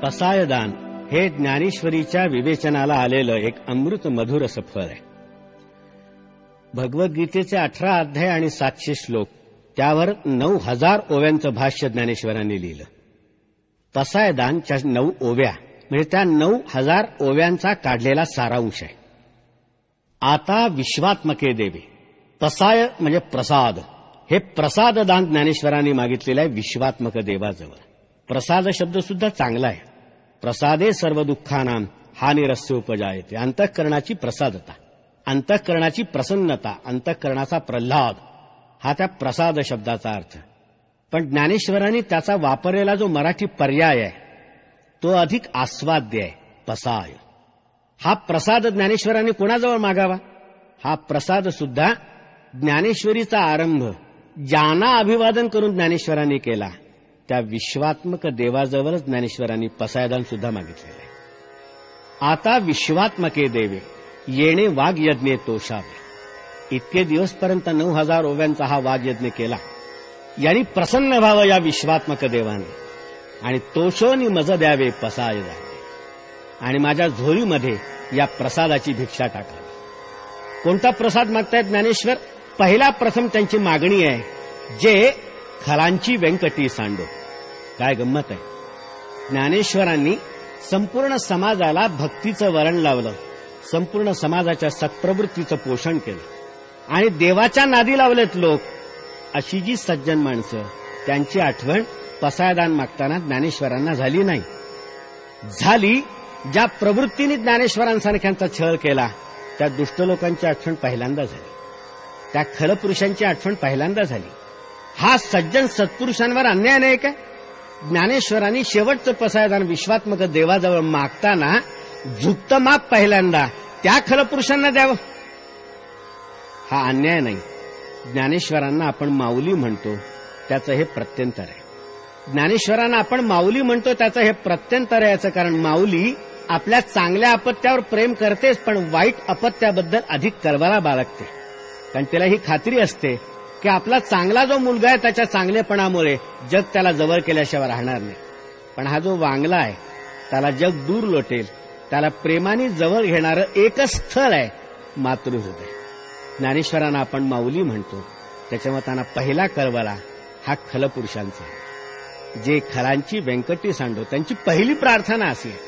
पसायदान हे ज्ञानेश्वरीच्या विवेचनाला आलेलं एक अमृत मधुर असं फळ आहे. भगवद्गीतेचे 18 अध्याय आणि 700 श्लोक, त्यावर 9000 ओव्यांचं भाष्य ज्ञानेश्वरांनी लिहिलं. पसायदानच्या 9 ओव्या म्हणजे त्या 9000 ओव्यांचा काढलेला सारांश आहे. आता विश्वात्मके देवे, पसाय म्हणजे प्रसाद, हे प्रसाददान ज्ञानेश्वरांनी मागितलेलं आहे विश्वात्मक देवाजवळ. प्रसाद शब्द सुद्धा चांगला आहे. प्रसादे सर्व दुःखानां हानिरस्य उपजायते. अंतःकरणाची प्रसादता, अंतःकरणाची प्रसन्नता, अंतःकरणाचा प्रल्हाद, हा त्या प्रसाद शब्दाचा अर्थ. पण ज्ञानेश्वरांनी त्याचा वापरलेला जो मराठी पर्याय आहे तो अधिक आस्वाद्य आहे, पसाय. हा प्रसाद ज्ञानेश्वरांनी कोणाजवळ मागावा? हा प्रसाद सुद्धा ज्ञानेश्वरीचा आरंभ ज्यांना अभिवादन करून ज्ञानेश्वरांनी केला त्या विश्वात्मक देवाजवळच ज्ञानेश्वरांनी पसायदान सुद्धा मागितलेलं आहे. आता विश्वात्मके देवे येणे वाग्यज्ञे तोषावे. इतके दिवसपर्यंत 9000 ओव्यांचा हा वाग्यज्ञ केला. यांनी प्रसन्न व्हावं या विश्वात्मक देवाने आणि तोषोनी मज द्यावे पसाय द्यावे आणि माझ्या झोळीमध्ये या प्रसादाची भिक्षा टाकावी. कोणता प्रसाद मागतायत ज्ञानेश्वर? पहिला प्रथम त्यांची मागणी आहे, जे खलांची व्यंकटी सांडो. काय गंमत आहे, ज्ञानेश्वरांनी संपूर्ण समाजाला भक्तीचं वरण लावलं, संपूर्ण समाजाच्या सत्प्रवृत्तीचं पोषण केलं आणि देवाच्या नादी लावलेत लोक. अशी जी सज्जन माणसं, त्यांची आठवण पसायदान मागताना ज्ञानेश्वरांना झाली नाही. झाली ज्या प्रवृत्तीने ज्ञानेश्वरांसारख्यांचा छळ केला त्या दुष्ट लोकांची आठवण पहिल्यांदा झाली, त्या खलपुरुषांची आठवण पहिल्यांदा झाली. हा सज्जन सत्पुरुषांवर अन्याय नाही काय? ज्ञानेश्वरांनी शेवटचं पसायदान विश्वात्मक देवाजवळ मागताना झुकतं माप पहिल्यांदा त्या खलपुरुषांना द्यावं, हा अन्याय नाही. ज्ञानेश्वरांना आपण माऊली म्हणतो त्याचं हे प्रत्यंतर आहे. ज्ञानेश्वरांना आपण माऊली म्हणतो त्याचं हे प्रत्यंतर आहे. याचं कारण माऊली आपल्या चांगल्या अपत्यावर प्रेम करतेच, पण वाईट अपत्याबद्दल अधिक कळवळा बाळगते. कारण तिला ही खात्री असते की आपला चांगला जो मुलगा आहे त्याच्या चांगलेपणामुळे जग त्याला जवळ केल्याशिवाय राहणार नाही. पण हा जो वांगला आहे त्याला जग दूर लोटेल. त्याला प्रेमाने जवळ घेणारं एकच स्थळ आहे, मातृहृदय. ज्ञानेश्वरांना आपण माऊली म्हणतो त्याच्यामुळे त्यांना पहिला कळवळा हा खलपुरुषांचा आहे, जे खलांची व्यंकटी सांडो. त्यांची पहिली प्रार्थना अशी आहे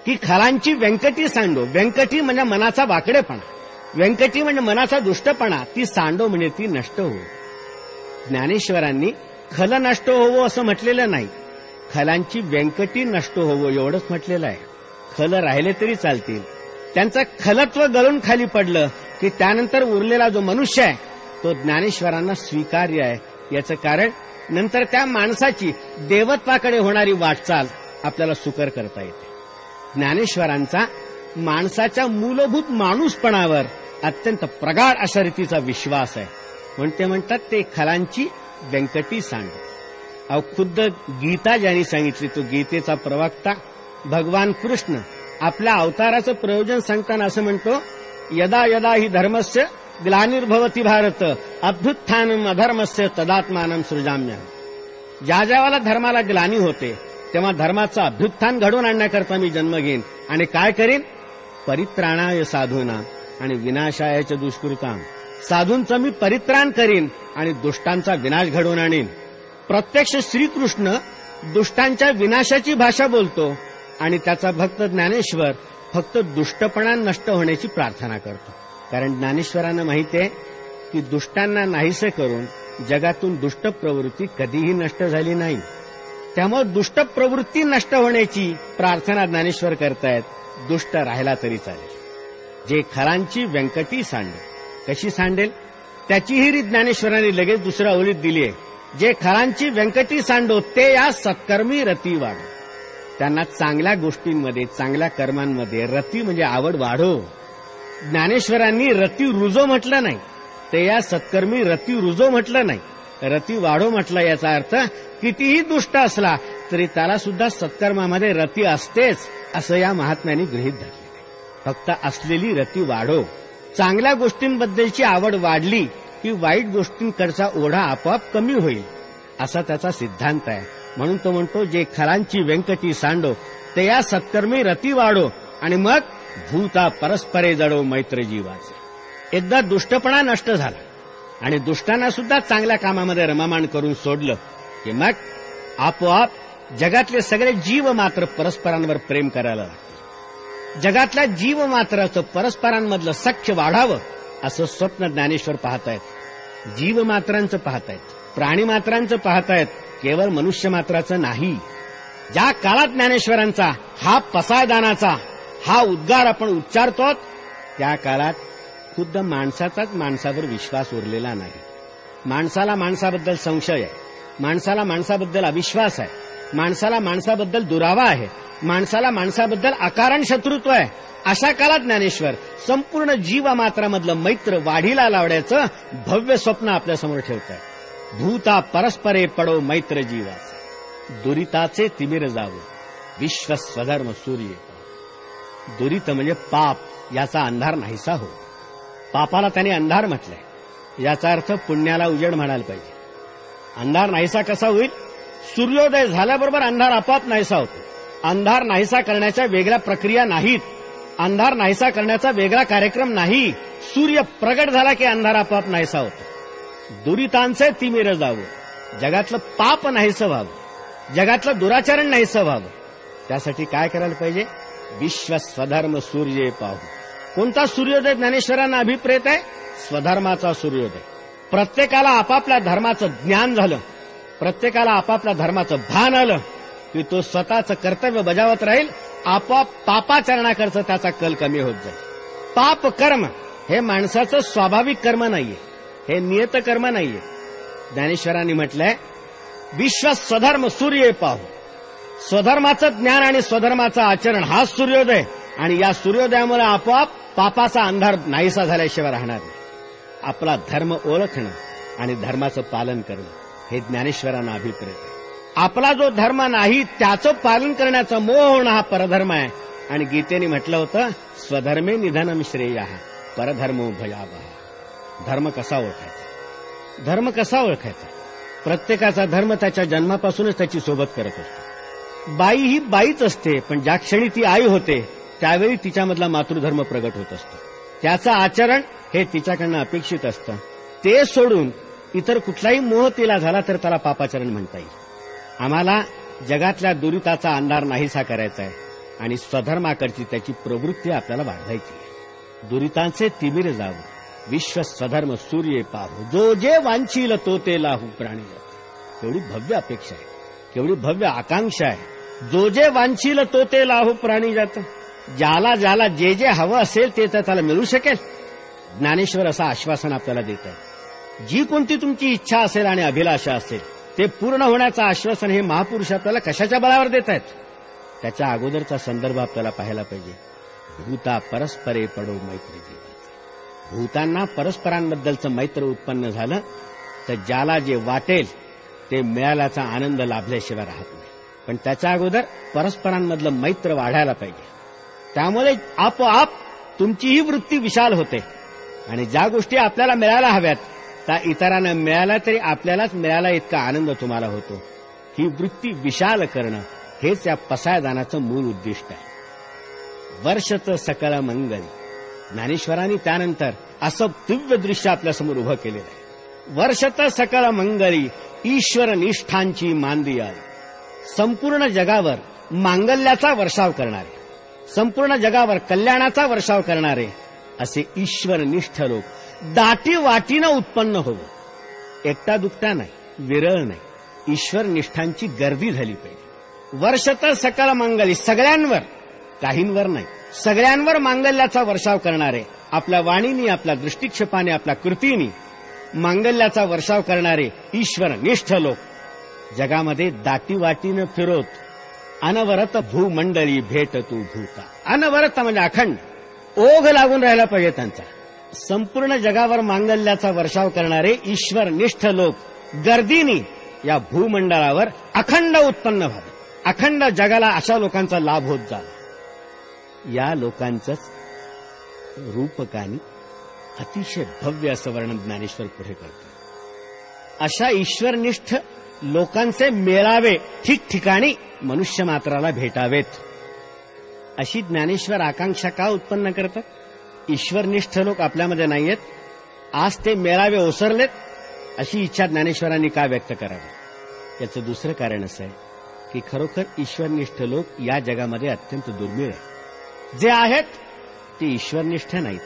की खलांची व्यंकटी सांडो. व्यंकटी म्हणजे मनाचा वाकडेपणा, व्यंकटी म्हणजे मनाचा दुष्टपणा, ती सांडो म्हणजे ती नष्ट हो. ज्ञानेश्वरांनी खल नष्ट होवो असं म्हटलेलं नाही, खलांची व्यंकटी नष्ट होवो एवढंच म्हटलेलं आहे. खल राहिले तरी चालतील. त्यांचं खलत्व गळून खाली पडलं की त्यानंतर उरलेला जो मनुष्य आहे तो ज्ञानेश्वरांना स्वीकार्य आहे. याचं कारण नंतर त्या माणसाची देवत्वाकडे होणारी वाटचाल आपल्याला सुकर करता येते. ज्ञानेश्वरांचा माणसाच्या मूलभूत माणूसपणावर अत्यंत प्रगाढ अशा रीतीचा विश्वास आहे. म्हणून ते म्हणतात ते खलांची व्यंकटी सांडो. अहो खुद्द गीता ज्यांनी सांगितली तो गीतेचा प्रवक्ता भगवान कृष्ण आपल्या अवताराचं प्रयोजन सांगताना असं म्हणतो, यदा यदा ही धर्मस्य ग्लानिर्भवती भारत अभ्युत्थानम अधर्मस्य तदात्मानं सृजाम्यहम्. ज्या ज्यावेळेला धर्माला ग्लानी होते तेव्हा धर्माचं अभ्युत्थान घडवून आणण्याकरता मी जन्म घेईन आणि काय करीन? परित्राणाय साधूना आणि विनाशाय च दुष्कृतां. साधूंचं मी परित्राण करीन आणि दुष्टांचा विनाश घडवून आणीन. प्रत्यक्ष श्रीकृष्ण दुष्टांच्या विनाशाची भाषा बोलतो आणि त्याचा भक्त ज्ञानेश्वर फक्त दुष्टपणा नष्ट होण्याची प्रार्थना करतो. कारण ज्ञानेश्वरांना माहिती आहे की दुष्टांना नाहीसे करून जगातून दुष्ट प्रवृत्ती कधीही नष्ट झाली नाही. त्यामुळे दुष्ट प्रवृत्ती नष्ट होण्याची प्रार्थना ज्ञानेश्वर करतायत. दुष्ट राहिला तरी चालेल. जे खलांची व्यंकटी सांडो. कशी सांडेल त्याचीही रीत ज्ञानेश्वरांनी लगेच दुसऱ्या ओळीत दिली आहे. जे खलांची व्यंकटी सांडो ते या सत्कर्मी रती वाढो. त्यांना चांगल्या गोष्टींमध्ये, चांगल्या कर्मांमध्ये रती म्हणजे आवड वाढो. ज्ञानेश्वरांनी रती रुजो म्हटलं नाही, ते या सत्कर्मी रती रुजो म्हटलं नाही, रती वाढो म्हटलं. याचा अर्थ कितीही दुष्ट असला तरी त्याला सुद्धा सत्कर्मामध्ये रती असतेच असं या महात्म्यांनी गृहीत धरले. फक्त असलेली रती वाढो. चांगल्या गोष्टींबद्दलची आवड वाढली की वाईट गोष्टींकडचा ओढा आपोआप कमी होईल असा त्याचा सिद्धांत आहे. म्हणून तो म्हणतो जे खलांची व्यंकटी सांडो ते या सत्कर्मी रती वाढो आणि मग भूता परस्परे जडो मैत्र जीवाचे. एकदा दुष्टपणा नष्ट झाला आणि दुष्टांना सुद्धा चांगल्या कामामध्ये रममाण करून सोडलं की मग आपोआप जगातले सगळे जीव मात्र परस्परांवर प्रेम करायला लागतील. जगातल्या जीव मात्राचं परस्परांमधलं सख्य वाढावं असं स्वप्न ज्ञानेश्वर पाहतायत. जीव मात्रांचं पाहतायत, प्राणी मात्रांचं पाहतायत, केवळ मनुष्य मात्राचं नाही. ज्या काळात ज्ञानेश्वरांचा हा पसायदानाचा हा उद्गार आपण उच्चारतो त्या काळात खुद्द माणसाचाच माणसावर विश्वास उरलेला नाही. माणसाला माणसाबद्दल संशय आहे, माणसाला माणसाबद्दल अविश्वास आहे, माणसाला माणसाबद्दल दुरावा आहे, माणसाला माणसाबद्दल अकारण शत्रुत्व आहे. अशा काळात ज्ञानेश्वर संपूर्ण जीवमात्रामधलं मैत्र वाढीला लावण्याचं भव्य स्वप्न आपल्यासमोर ठेवत आहे. भूता परस्परे पडो मैत्र जीवाचे, दुरिताचे तिमिर जावो विश्व स्वधर्म सूर्य. दुरित म्हणजे पाप, याचा अंधार नाहीसा हो. पापाला त्याने अंधार म्हटलंय, याचा अर्थ पुण्याला उजेड म्हणायला पाहिजे. अंधार नाहीसा कसा होईल? सूर्योदय झाल्याबरोबर अंधार आपोआप नाहीसा होतो. अंधार नाहीसा करण्याच्या वेगळ्या प्रक्रिया नाहीत, अंधार नाहीसा करण्याचा वेगळा कार्यक्रम नाही. सूर्य प्रगट झाला की अंधार आपोआप नाहीसा होतो. दुरितांचे तिमिर जावं, जगातलं पाप नाहीसं व्हावं, जगातलं दुराचरण नाहीसं व्हावं, त्यासाठी काय करायला पाहिजे? विश्व स्वधर्म सूर्य पाहू. कोणता सूर्योदय ज्ञानेश्वरांना अभिप्रेत आहे? स्वधर्माचा सूर्योदय. प्रत्येकाला आपापल्या धर्माचं ज्ञान झालं, प्रत्येकाला आपापल्या धर्माचं भान आलं की तो स्वतःचं कर्तव्य बजावत राहील. आपोआप पापाचरणाकडचं त्याचा कल कमी होत जाईल. पाप कर्म हे माणसाचं स्वाभाविक कर्म नाहीये, हे नियत कर्म नाहीये. ज्ञानेश्वरांनी म्हटलंय विश्व स्वधर्म सूर्य पाहू. स्वधर्माचं ज्ञान आणि स्वधर्माचं आचरण हा सूर्योदय, आणि या सूर्योदयामुळे आपोआप पापाचा अंधार नाहीसा झाल्याशिवाय राहणार नाही. आपला धर्म ओळखणं आणि धर्माचं पालन करणं हे ज्ञानेश्वरांना अभिप्रेत आहे. आपला जो धर्म नाही त्याचं पालन करण्याचा मोह होणं हा परधर्म आहे. आणि गीतेने म्हटलं होतं स्वधर्मे निधनम श्रेयः परधर्मो भयावह. धर्म कसा ओळखायचा? धर्म कसा ओळखायचा? प्रत्येकाचा धर्म त्याच्या जन्मापासूनच त्याची सोबत करत असतो. बाई ही बाईच असते, पण ज्या क्षणी ती आई होते त्यावेळी तिच्यामधला मातृधर्म प्रगट होत असतो. त्याचं आचरण हे तिच्याकडनं अपेक्षित असतं. ते सोडून इतर कुठलाही मोह तिला झाला तर त्याला पापाचरण म्हणता येईल. आम्हाला जगातल्या दुरिताचा अंधार नाहीसा करायचा आहे आणि स्वधर्माकडची त्याची प्रवृत्ती आपल्याला वाढवायची आहे. दुरितांचे तिमिर जावं विश्व स्वधर्म सूर्य पाहू, जो जे वांछील तो ते लाहू प्राणी. केवढी भव्य अपेक्षा आहे, केवढी भव्य आकांक्षा आहे. जो जे वांछील तो ते लाहू प्राणी जात. ज्याला ज्याला जे जे हवं असेल ते त्याला मिळू शकेल. ज्ञानेश्वर असं आश्वासन आपल्याला देत आहे. जी कोणती तुमची इच्छा असेल आणि अभिलाषा असेल ते पूर्ण होण्याचं आश्वासन हे महापुरुष आपल्याला कशाच्या बळावर देत आहेत? त्याच्या अगोदरचा संदर्भ आपल्याला पाहायला पाहिजे. भूता परस्परे पडो मैत्री जीवाचे. भूतांना परस्परांबद्दलचं मैत्र उत्पन्न झालं तर ज्याला जे वाटेल ते मिळाल्याचा आनंद लाभल्याशिवाय राहत नाही. पण त्याच्या अगोदर परस्परांमधलं मैत्र वाढायला पाहिजे. त्यामुळे आपोआप तुमचीही वृत्ती विशाल होते आणि ज्या गोष्टी आपल्याला मिळायला हव्यात त्या इतरांना मिळाल्या तरी आपल्यालाच मिळाला इतका आनंद तुम्हाला होतो. ही वृत्ती विशाल करणं हेच या पसायदानाचं मूळ उद्दिष्ट आहे. वर्षच सकळ मंगल. ज्ञानेश्वरांनी त्यानंतर असं दिव्य दृश्य आपल्यासमोर उभं केलेलं आहे. वर्षत सकळ मंगली ईश्वर निष्ठांची मांदी आली. संपूर्ण जगावर मांगल्याचा वर्षाव करणारे, संपूर्ण जगावर कल्याणाचा वर्षाव करणारे असे ईश्वरनिष्ठ लोक दाटी वाटीनं उत्पन्न होवं. एकटा दुकटा नाही, विरळ नाही, ईश्वरनिष्ठांची गर्दी झाली पाहिजे. वर्षत सकळ मंगली, सगळ्यांवर, काहींवर नाही, सगळ्यांवर मांगल्याचा वर्षाव करणारे, आपल्या वाणीनी, आपल्या दृष्टिक्षेपाने, आपल्या कृतीनी मांगल्याचा वर्षाव करणारे ईश्वरनिष्ठ लोक जगामध्ये दाटी वाटीनं फिरोत. अनवरत भूमंडळी भेट तू भूता. अनवरत म्हणजे अखंड, ओघ लागून राहिला पाहिजे त्यांचा. संपूर्ण जगावर मांगल्याचा वर्षाव करणारे ईश्वरनिष्ठ लोक गर्दीनी या भूमंडळावर अखंड उत्पन्न व्हावे. अखंड जगाला अशा लोकांचा लाभ होत जावा. या लोकांचंच रूपकानी अतिशय भव्य असं वर्णन ज्ञानेश्वर पुढे करतो. अशा ईश्वरनिष्ठ लोकांचे मेळावे ठिकठिकाणी मनुष्य मात्राला भेटावेत. अशी ज्ञानेश्वर आकांक्षा का उत्पन्न करतात? ईश्वरनिष्ठ लोक आपल्यामध्ये नाहीयेत, आज ते मेळावे ओसरलेत, अशी इच्छा ज्ञानेश्वरांनी का व्यक्त करावी? याचं दुसरं कारण असं आहे की खरोखर ईश्वरनिष्ठ लोक या जगामध्ये अत्यंत दुर्मिळ आहेत. जे आहेत ते ईश्वरनिष्ठ नाहीत,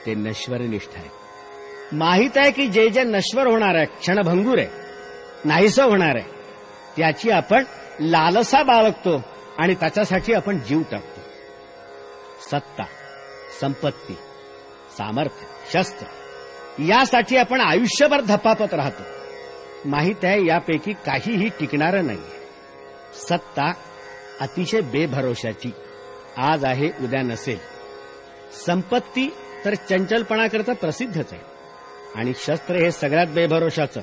ते नश्वरनिष्ठ आहेत. माहीत आहे की जे जे नश्वर होणार आहे, क्षणभंगूर आहे, नाहीसं होणार आहे, त्याची आपण लालसा बाळगतो आणि त्याच्यासाठी आपण जीव टाकतो. सत्ता, संपत्ती, सामर्थ्य, शस्त्र यासाठी आपण आयुष्यभर धपापत राहतो. माहीत आहे यापैकी काहीही टिकणारं नाहीये. सत्ता अतिशय बेभरोशाची, आज आहे उद्या नसेल. संपत्ती तर चंचलपणाकरता प्रसिद्धच आहे, आणि शस्त्र हे सगळ्यात बेभरोशाचं.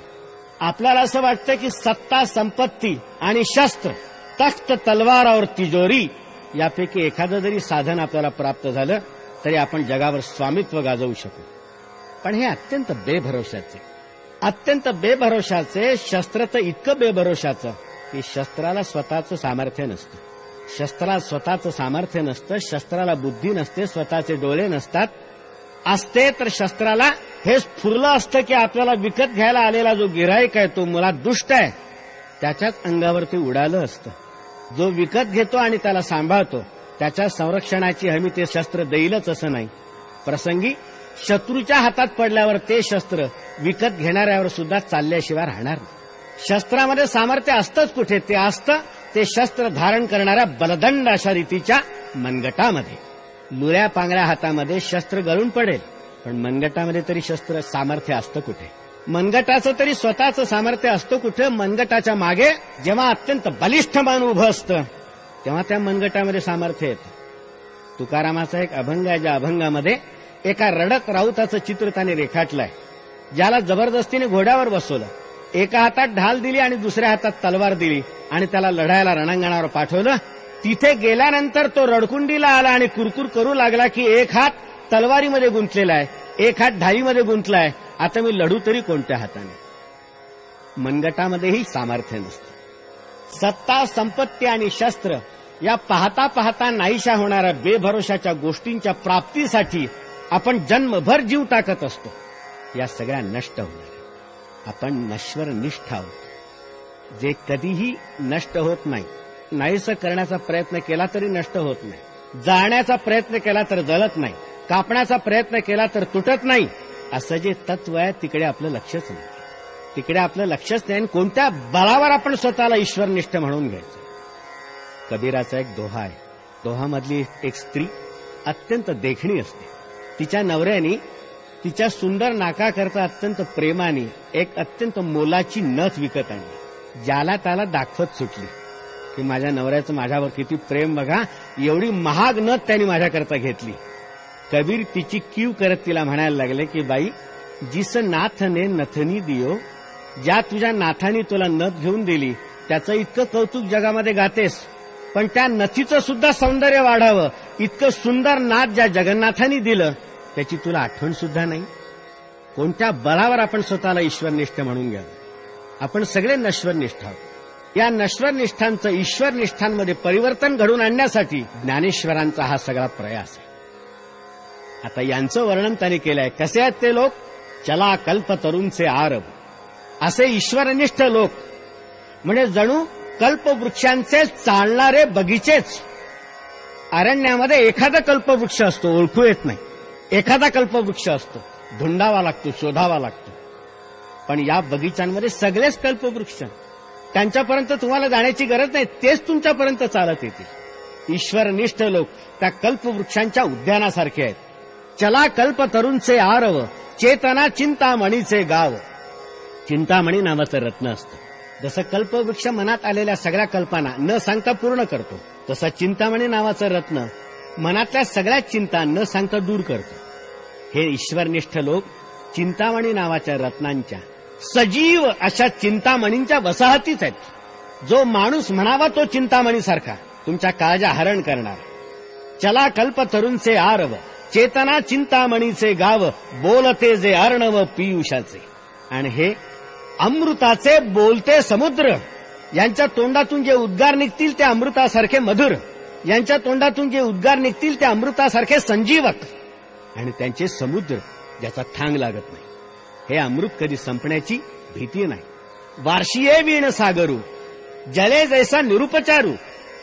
आपल्याला असं वाटतं की सत्ता, संपत्ती आणि शस्त्र, तख्त, तलवार और तिजोरी यापैकी एखादं जरी साधन आपल्याला प्राप्त झालं तरी आपण जगावर स्वामित्व गाजवू शकू. पण हे अत्यंत बेभरोशाचे, अत्यंत बेभरोशाचे. शस्त्र तर इतकं बेभरोशाचं की शस्त्राला स्वतःचं सामर्थ्य नसतं. शस्त्राला स्वतःचं सामर्थ्य नसतं, शस्त्राला बुद्धी नसते, स्वतःचे डोळे नसतात. असते तर शस्त्राला हे स्फुरलं असतं की आपल्याला विकत घ्यायला आलेला जो गिऱ्हाईक आहे तो मुळात दुष्ट आहे, त्याच्याच अंगावर ते उडालं असतं. जो विकत घेतो आणि त्याला सांभाळतो त्याच्या संरक्षणाची हमी ते शस्त्र देईलच असं नाही. प्रसंगी शत्रूच्या हातात पडल्यावर ते शस्त्र विकत घेणाऱ्यावर सुद्धा चालल्याशिवाय राहणार नाही. शस्त्रामध्ये सामर्थ्य असतंच कुठे? ते असतं ते शस्त्र धारण करणाऱ्या बलदंड अशा रीतीच्या मनगटामध्ये. लुऱ्या पांगऱ्या हातामध्ये शस्त्र गळून पडेल, पण मनगटामध्ये तरी शस्त्र सामर्थ्य असतं कुठे? मनगटाचं तरी स्वतःचं सामर्थ्य असतं कुठे? मनगटाच्या मागे जेव्हा अत्यंत बलिष्ठ मन उभं असतं तेव्हा त्या मनगटामध्ये सामर्थ्य येतं. तुकारामाचा एक अभंग आहे, ज्या अभंगामध्ये एका रडत राऊताचं चित्र त्याने रेखाटलंय, ज्याला जबरदस्तीने घोड्यावर बसवलं, एका हातात ढाल दिली आणि दुसऱ्या हातात तलवार दिली आणि त्याला लढायला रणांगणावर पाठवलं. तिथे गेल्यानंतर तो रडकुंडीला आला आणि कुरकुर करू लागला की एक हात तलवारीमध्ये गुंतलेला आहे, एक हात ढालीमध्ये गुंतलाय, आता मी लढू तरी कोणत्या हाताने? मनगटामध्येही सामर्थ्य नसतं. सत्ता, संपत्ती आणि शस्त्र या पाहता पाहता नाहीशा होणाऱ्या बेभरोशाच्या गोष्टींच्या प्राप्तीसाठी आपण जन्मभर जीव टाकत असतो. या सगळ्या नष्ट होणार. आपण नश्वरनिष्ठ आहोत, जे कधीही नष्ट होत नाही. नाहीसं करण्याचा प्रयत्न केला तरी नष्ट होत नाही, जाळण्याचा प्रयत्न केला तर जळत नाही, कापण्याचा प्रयत्न केला तर तुटत नाही. असं जे तत्व आहे तिकडे आपलं लक्षच नाही, तिकडे आपलं लक्षच नाही. कोणत्या बळावर आपण स्वतःला ईश्वरनिष्ठ म्हणून घ्यायचं? कबीराचा एक दोहा आहे. दोहामधली एक स्त्री अत्यंत देखणी असते. तिच्या नवऱ्याने तिच्या सुंदर नाकाकरता अत्यंत प्रेमाने एक अत्यंत मोलाची नथ विकत आणली. ज्याला त्याला दाखवत सुटली की माझ्या नवऱ्याचं माझ्यावर किती प्रेम बघा, एवढी महाग नथ त्यांनी माझ्याकरता घेतली. कबीर तिची कीव करत तिला म्हणायला लागले की बाई, जिस नाथने नथनी दियो, ज्या तुझ्या नाथाने तुला नथ घेऊन दिली त्याचं इतकं कौतुक जगामध्ये गातेस, पण त्या नथीचं सुद्धा सौंदर्य वाढावं इतकं सुंदर नाथ ज्या जगन्नाथांनी दिलं त्याची तुला आठवण सुद्धा नाही. कोणत्या बळावर आपण स्वतःला ईश्वरनिष्ठ म्हणून घ्यावं? आपण सगळे नश्वरनिष्ठ आहोत. या नश्वरनिष्ठांचं ईश्वरनिष्ठांमध्ये परिवर्तन घडवून आणण्यासाठी ज्ञानेश्वरांचा हा सगळा प्रयास आहे. आता यांचं वर्णन त्यांनी केलंय. कसे आहेत ते लोक? चला कल्पतरूंचे आरब. असे ईश्वरनिष्ठ लोक म्हणजे जणू कल्पवृक्षांचे चालणारे बगीचेच. अरण्यामध्ये एखादा कल्पवृक्ष असतो, ओळखू येत नाही. एखादा कल्पवृक्ष असतो, धुंडावा लागतो, शोधावा लागतो. पण या बगीचांमध्ये सगळेच कल्पवृक्ष, त्यांच्यापर्यंत तुम्हाला जाण्याची गरज नाही, तेच तुमच्यापर्यंत चालत येतील. ईश्वरनिष्ठ लोक त्या कल्पवृक्षांच्या उद्यानासारखे आहेत. चला कल्पतरूंचे आरव, चेतना चिंतामणीचे गाव. चिंतामणी नावाचं रत्न असतं. जसं कल्पवृक्ष मनात आलेल्या सगळ्या कल्पना न सांगता पूर्ण करतो, तसं चिंतामणी नावाचं रत्न मनातल्या सगळ्या चिंता न सांगता दूर करतो. हे ईश्वरनिष्ठ लोक चिंतामणी नावाच्या रत्नांच्या, सजीव अशा चिंतामणींच्या वसाहतीच आहेत. जो माणूस म्हणावा तो चिंतामणीसारखा तुमच्या काळजा हरण करणार. चला कल्पतरूंचे आरव, चेतना चिंतामणीचे गाव, बोलते जे अर्णव पियुषाचे. आणि हे अमृताचे बोलते समुद्र, यांच्या तोंडातून जे उद्गार निघतील ते अमृतासारखे मधुर. यांच्या तोंडातून जे उद्गार निघतील ते अमृतासारखे संजीवक, आणि त्यांचे समुद्र ज्याचा थांग लागत नाही. हे अमृत कधी संपण्याची भीती नाही. वार्षिये वीण सागरू जले जैसा निरुपचारू.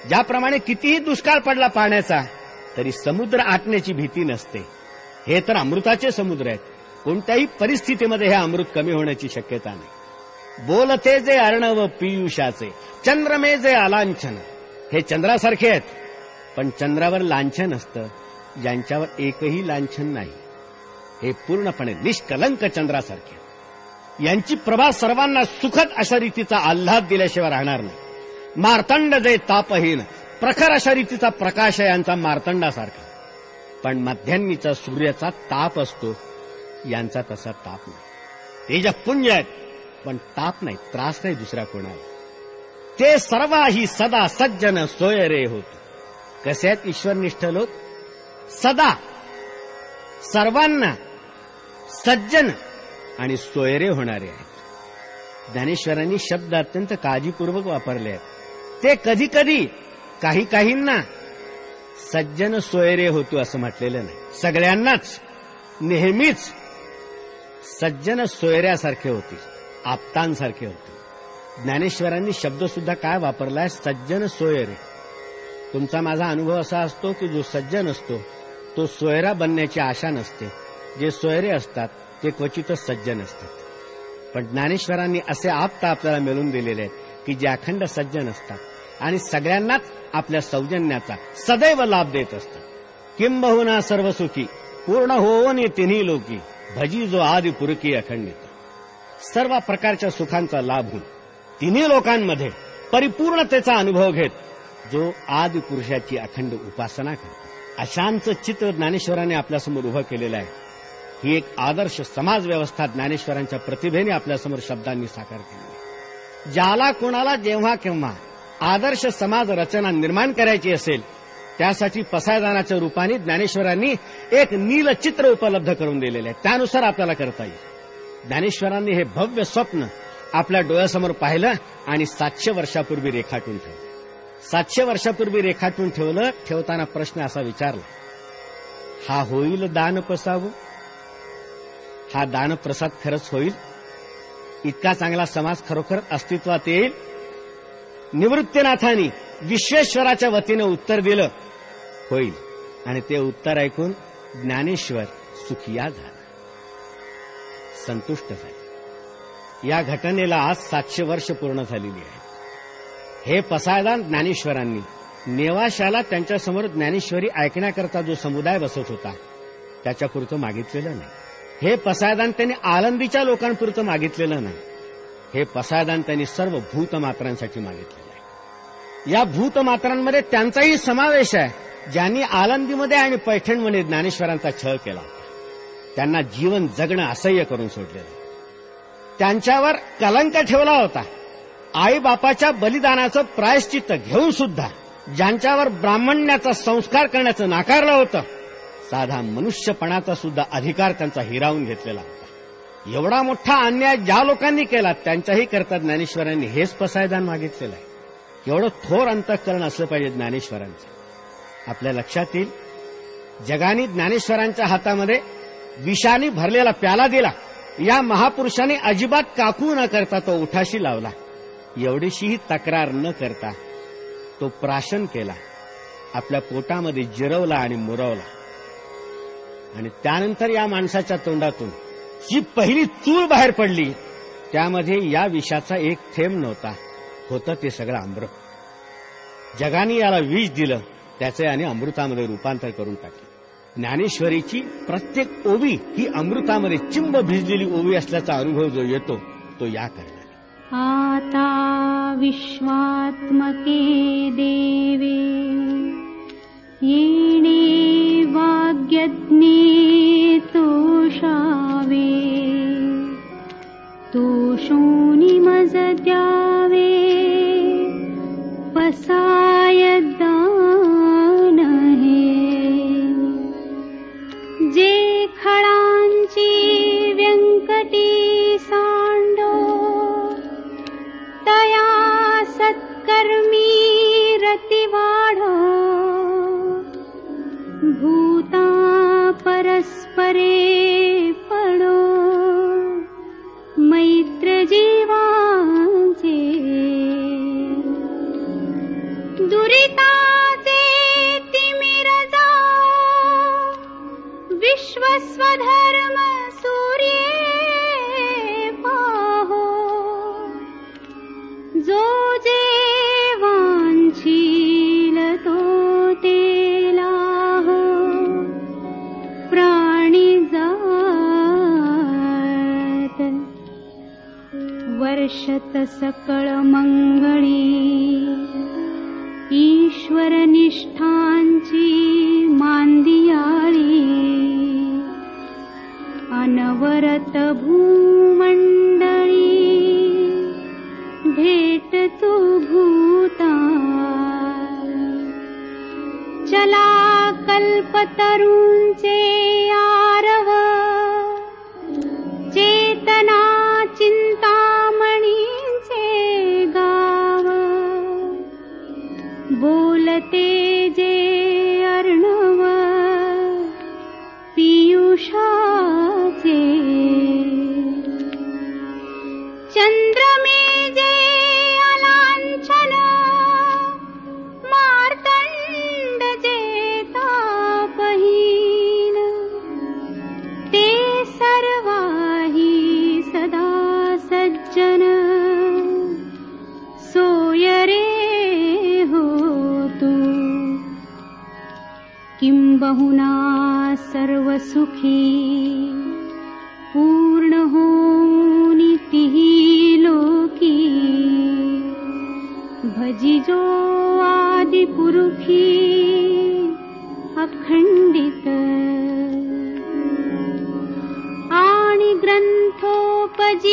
ज्याप्रमाणे कितीही दुष्काळ पडला पाण्याचा तरी समुद्र आटण्याची भीती नसते. हे तर अमृताचे समुद्र आहेत. कोणत्याही परिस्थितीमध्ये हे अमृत कमी होण्याची शक्यता नाही. बोलते जे अर्णव पियुषाचे चंद्रमे जे अलांछन. हे चंद्रासारखे आहेत, पण चंद्रावर लांछन असतं, ज्यांच्यावर एकही लांछन नाही. हे पूर्णपणे निष्कलंक चंद्रासारखे. यांची प्रभा सर्वांना सुखद अशा रीतीचा आल्हाद दिल्याशिवाय राहणार नाही. मार्तंड जे तापहीन प्रखर अशा रीतीचा प्रकाश आहे यांचा मार्तंडासारखा. पण मध्यान्नीचा सूर्याचा ताप असतो, यांचा तसा ताप नाही. तेजपुंज आहेत, पण ताप नाही, त्रास नाही दुसऱ्या कोणाला. ते सर्वाही सदा सज्जन सोयरे होत. कसे आहेत ईश्वरनिष्ठ लोक? सदा सर्वांना सज्जन आणि सोयरे होणारे आहेत. ज्ञानेश्वरांनी शब्द अत्यंत काळजीपूर्वक वापरले आहेत. ते कधी कधी काही काहींना सज्जन सोयरे होतो असं म्हटलेलं नाही. सगळ्यांनाच नेहमीच सज्जन सोयऱ्यासारखे होतील, आप्तांसारखे होतील. ज्ञानेश्वरांनी शब्द सुद्धा काय वापरलाय? सज्जन सोयरे. तुमचा माझा अनुभव असा असतो की जो सज्जन असतो तो सोयरा बनण्याची आशा नसते. जे सोयरे असतात ते क्वचितच सज्जन असतात. पण ज्ञानेश्वरांनी असे आप्त आपल्याला मिळवून दिलेले आहेत की जे अखंड सज्जन असतात आणि सगळ्यांनाच आपल्या सौजन्याचा सदैव लाभ देत असतात. किंबहुना सर्वसुखी पूर्ण होऊन तिन्ही लोकी भजी जो आदि पुरकी अखंडित. सर्व प्रकारच्या सुखांचा लाभ होऊन तिन्ही लोकांमध्ये परिपूर्णतेचा अनुभव घेत जो आदि पुरुषाची अखंड उपासना करतो. अशांचं चित्र ज्ञानेश्वरांनी आपल्यासमोर उभं केलेलं आहे. ही एक आदर्श समाज व्यवस्था ज्ञानेश्वरांच्या प्रतिभेने आपल्यासमोर शब्दांनी साकार केली. ज्याला कोणाला जेव्हा केव्हा आदर्श समाज रचना निर्माण करायची असेल त्यासाठी पसायदानाच्या रूपाने ज्ञानेश्वरांनी एक नीलचित्र उपलब्ध करून दिलेले आहे. त्यानुसार आपल्याला करता येईल. ज्ञानेश्वरांनी हे भव्य स्वप्न आपल्या डोळ्यासमोर पाहिलं आणि 700 वर्षापूर्वी रेखाटून ठेवलं. 700 वर्षापूर्वी रेखाटून ठेवताना प्रश्न असा विचारला, हा होईल दान पसावं? हा दानप्रसाद खरंच होईल? इतका चांगला समाज खरोखर अस्तित्वात येईल? निवृत्तीनाथांनी विश्वेश्वराच्या वतीनं उत्तर दिलं, होईल. आणि ते उत्तर ऐकून ज्ञानेश्वर सुखिया झाला, संतुष्ट झाले. या घटनेला आज 700 वर्ष पूर्ण झालेली आहेत. हे पसायदान ज्ञानेश्वरांनी नेवाशाला त्यांच्यासमोर ज्ञानेश्वरी ऐकण्याकरता जो समुदाय बसत होता त्याच्यापुरतं मागितलेलं नाही. हे पसायदान त्यांनी आळंदीच्या लोकांपुरतं मागितलेलं नाही. हे पसायदान त्यांनी सर्व भूतमात्रांसाठी मागितलेलं आहे. या भूतमात्रांमध्ये त्यांचाही समावेश आहे ज्यांनी आळंदीमध्ये आणि पैठणमध्ये ज्ञानेश्वरांचा छळ केला होता. त्यांना जीवन जगणं असह्य करून सोडलेलं. त्यांच्यावर कलंक ठेवला होता. आईबापाच्या बलिदानाचं प्रायश्चित्त घेऊन सुद्धा ज्यांच्यावर ब्राह्मण्याचा संस्कार करण्याचं नाकारलं होतं, साधा मनुष्यपणाचा सुद्धा अधिकार त्यांचा हिरावून घेतलेला होता. एवढा मोठा अन्याय ज्या लोकांनी केला त्यांच्याही करता ज्ञानेश्वरांनी हेच पसायदान मागितलेलं आहे. एवढं थोर अंतःकरण असलं पाहिजे ज्ञानेश्वरांचं. आपल्या लक्षात येईल, जगाने ज्ञानेश्वरांच्या हातामध्ये विषाने भरलेला प्याला दिला. या महापुरुषाने अजिबात काकू न करता तो उठाशी लावला. एवढीशीही तक्रार न करता तो प्राशन केला, आपल्या पोटामध्ये जिरवला आणि मुरवला. आणि त्यानंतर या माणसाच्या तोंडातून जी पहिली चूळ बाहेर पडली त्यामध्ये या विषाचा एक थेंब नव्हता. होतं ते सगळं अमृत. जगाने याला विष दिलं, त्याचे आणि अमृतामध्ये रूपांतर करून टाकले. ज्ञानेश्वरीची प्रत्येक ओवी ही अमृतामध्ये चिंब भिजलेली ओवी असल्याचा अनुभव जो येतो तो या करण्याने. आता विश्वात्मके देवे येणे वाग्यज्ञे तोषावे तोषोनी मज द्यावे पसाय दान हे जे खळांची व्यंकटी सांडो तया सत्कर्मी रती वाढो पवित्र जीवांचे दुरिताचे तिमिर जाओ विश्वस्वधर्म सूर्ये पाहो जो जे वांछील तो ते लाहो प्राणी जात वर्षत सकळ मंगळी ईश्वर निष्ठांची मांदियाळी अनवरत भूमंडळी भेट तू भूता चला कल्पतरूंचे आरव चेतना चिंतामणींचे गाव बोलते जे अर्णव पियुषाचे चंद्रमे जे अलांछन मार्तंड जे तापहीन ते सर्वाही सदा सज्जन सोय रे हो तू किंबहुना सर्व सुखी पूर्ण होनी तिही लोकी भजिजो आदि पुरुखी अखंडित आणि ग्रंथोपजीवी